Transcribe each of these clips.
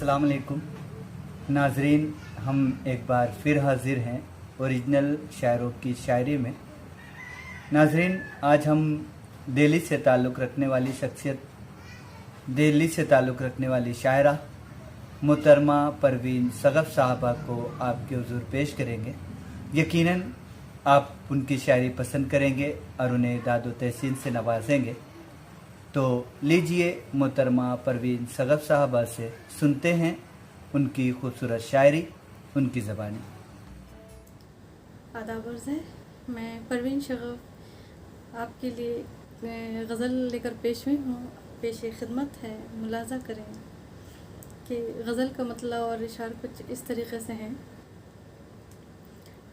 अस्सलाम वालेकुम नाजरीन, हम एक बार फिर हाजिर हैं ओरिजिनल शायरों की शायरी में। नाजरीन, आज हम दिल्ली से ताल्लुक़ रखने वाली शख्सियत, दिल्ली से ताल्लुक़ रखने वाली शायरा मोहतरमा परवीन सगफ साहबा को आपके हुज़ूर पेश करेंगे। यकीनन आप उनकी शायरी पसंद करेंगे और उन्हें दाद व तहसीन से नवाजेंगे। तो लीजिए मोहतरमा परवीन सगफ साहबा से सुनते हैं उनकी खूबसूरत शायरी, उनकी ज़बानी। आदाब अर्ज़ है, मैं परवीन सगफ आपके लिए गज़ल लेकर पेश हुई हूँ। पेश खिदमत है, मुलाज़ा करें कि गज़ल का मतलब और इशार कुछ इस तरीक़े से हैं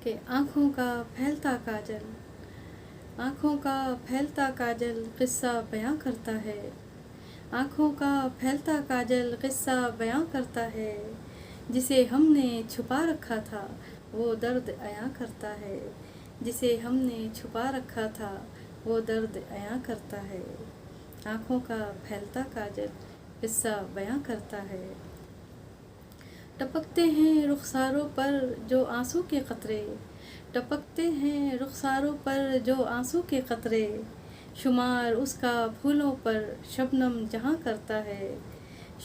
कि आँखों का फैलता काजल, आँखों का फैलता काजल क़िस्सा बयां करता है। आँखों का फैलता काजल क़िस्सा बयां करता है। जिसे हमने छुपा रखा था वो दर्द अयां करता है। जिसे हमने छुपा रखा था वो दर्द अयां करता है। आँखों का फैलता काजल क़िस्सा बयां करता है। टपकते हैं रुखसारों पर जो आंसू के क़तरे, टपकते हैं रुखसारों पर जो आंसू के क़तरे। शुमार उसका फूलों पर शबनम जहाँ करता है,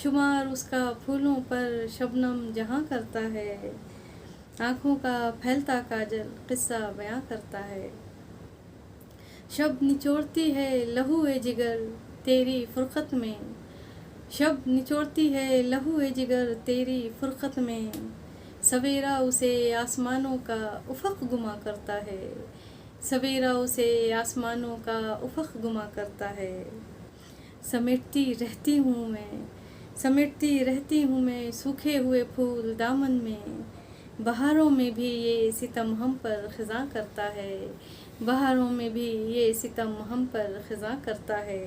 शुमार उसका फूलों पर शबनम जहाँ करता है। आँखों का फैलता काजल क़िस्सा बयां करता है। शब निचोड़ती है लहू ए जिगर तेरी फ़ुरक़त में, शब निचोड़ती है लहू ए जिगर तेरी फ़ुरक़त में। सवेरा उसे आसमानों का उफ़क़ गुमा करता है, सवेरा उसे आसमानों का उफ़क़ गुमा करता है। समेटती रहती हूँ मैं, समेटती रहती हूँ मैं सूखे हुए फूल दामन में। बहारों में भी ये सितम हम पर ख़िज़ां करता है, बहारों में भी ये सितम हम पर ख़िज़ां करता है।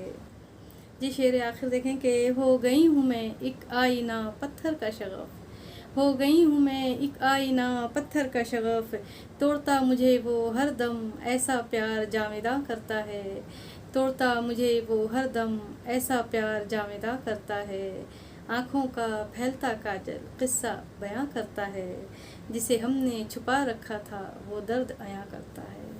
जी शेर आखिर देखें कि हो गई हूँ मैं एक आईना पत्थर का शगफ़, हो गई हूँ मैं एक आईना पत्थर का शगफ़। तोड़ता मुझे वो हर दम ऐसा प्यार जावेदा करता है, तोड़ता मुझे वो हर दम ऐसा प्यार जावेदा करता है। आँखों का फैलता काजल क़िस्सा बयां करता है। जिसे हमने छुपा रखा था वो दर्द अयां करता है।